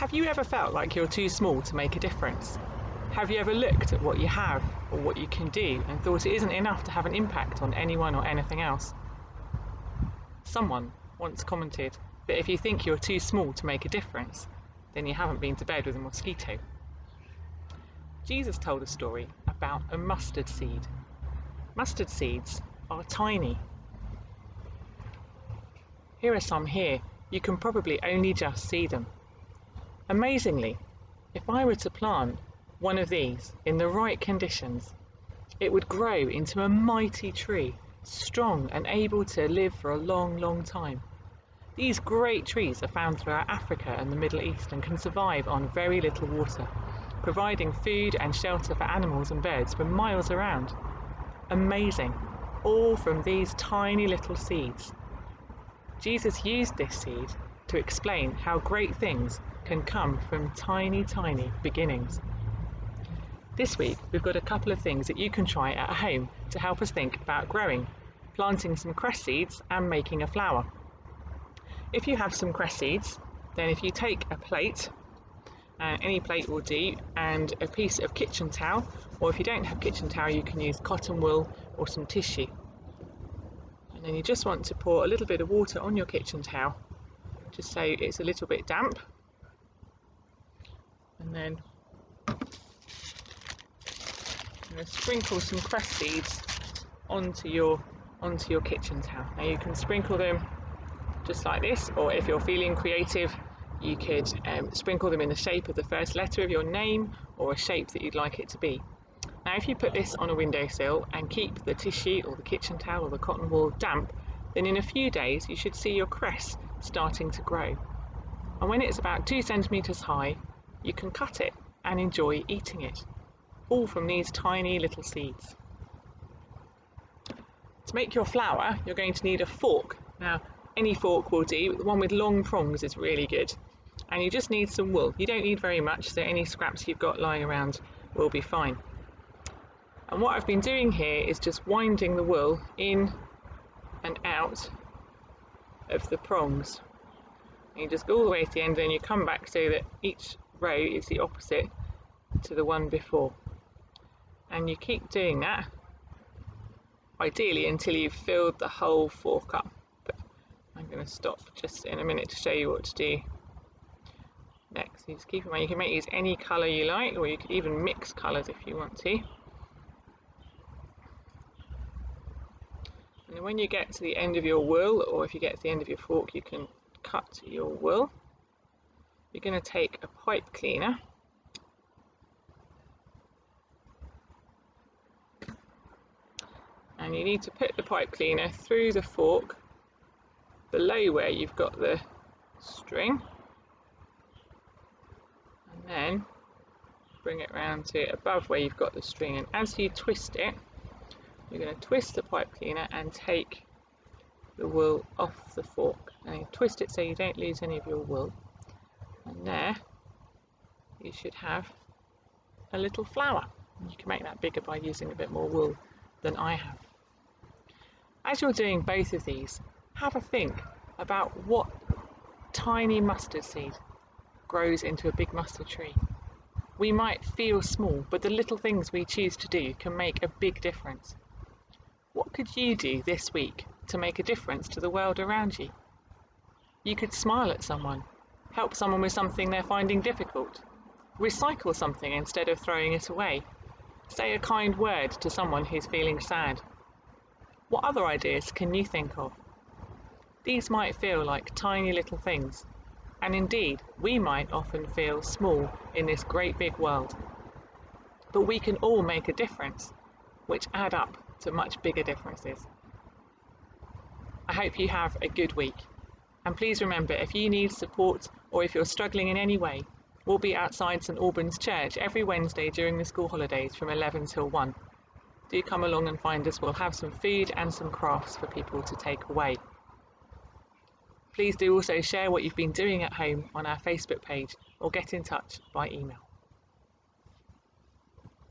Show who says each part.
Speaker 1: Have you ever felt like you're too small to make a difference? Have you ever looked at what you have or what you can do and thought it isn't enough to have an impact on anyone or anything else? Someone once commented that if you think you're too small to make a difference, then you haven't been to bed with a mosquito. Jesus told a story about a mustard seed. Mustard seeds are tiny. Here are some here. You can probably only just see them. Amazingly, if I were to plant one of these in the right conditions, it would grow into a mighty tree, strong and able to live for a long, long time. These great trees are found throughout Africa and the Middle East and can survive on very little water, providing food and shelter for animals and birds for miles around. Amazing, all from these tiny little seeds. Jesus used this seed to explain how great things can come from tiny, tiny beginnings. This week, we've got a couple of things that you can try at home to help us think about growing, planting some cress seeds and making a flower. If you have some cress seeds, then if you take a plate, any plate will do, and a piece of kitchen towel, or if you don't have kitchen towel, you can use cotton wool or some tissue. And then you just want to pour a little bit of water on your kitchen towel, just so it's a little bit damp. And then I'm going to sprinkle some cress seeds onto your kitchen towel. Now you can sprinkle them just like this, or if you're feeling creative, you could sprinkle them in the shape of the first letter of your name or a shape that you'd like it to be. Now if you put this on a windowsill and keep the tissue or the kitchen towel or the cotton wool damp, then in a few days you should see your cress starting to grow. And when it's about 2 centimetres high, you can cut it and enjoy eating it, all from these tiny little seeds. To make your flower, you're going to need a fork. Now, any fork will do, but the one with long prongs is really good. And you just need some wool. You don't need very much, so any scraps you've got lying around will be fine. And what I've been doing here is just winding the wool in and out of the prongs. And you just go all the way to the end, and then you come back so that each row is the opposite to the one before. And you keep doing that, ideally until you've filled the whole fork up. But I'm going to stop just in a minute to show you what to do next. You just keep in mind, you can make these any colour you like, or you could even mix colours if you want to. And then when you get to the end of your wool, or if you get to the end of your fork, you can cut your wool. You're going to take a pipe cleaner and you need to put the pipe cleaner through the fork below where you've got the string, and then bring it round to above where you've got the string. And as you twist it, you're going to twist the pipe cleaner and take the wool off the fork, and you twist it so you don't lose any of your wool. And there you should have a little flower. You can make that bigger by using a bit more wool than I have. As you're doing both of these, have a think about what tiny mustard seed grows into a big mustard tree. We might feel small, but the little things we choose to do can make a big difference. What could you do this week to make a difference to the world around you? You could smile at someone, help someone with something they're finding difficult, recycle something instead of throwing it away, say a kind word to someone who's feeling sad. What other ideas can you think of? These might feel like tiny little things, and indeed we might often feel small in this great big world. But we can all make a difference, which add up to much bigger differences. I hope you have a good week, and please remember, if you need support or if you're struggling in any way, we'll be outside St Albans Church every Wednesday during the school holidays from 11 till 1. Do come along and find us. We'll have some food and some crafts for people to take away. Please do also share what you've been doing at home on our Facebook page, or get in touch by email.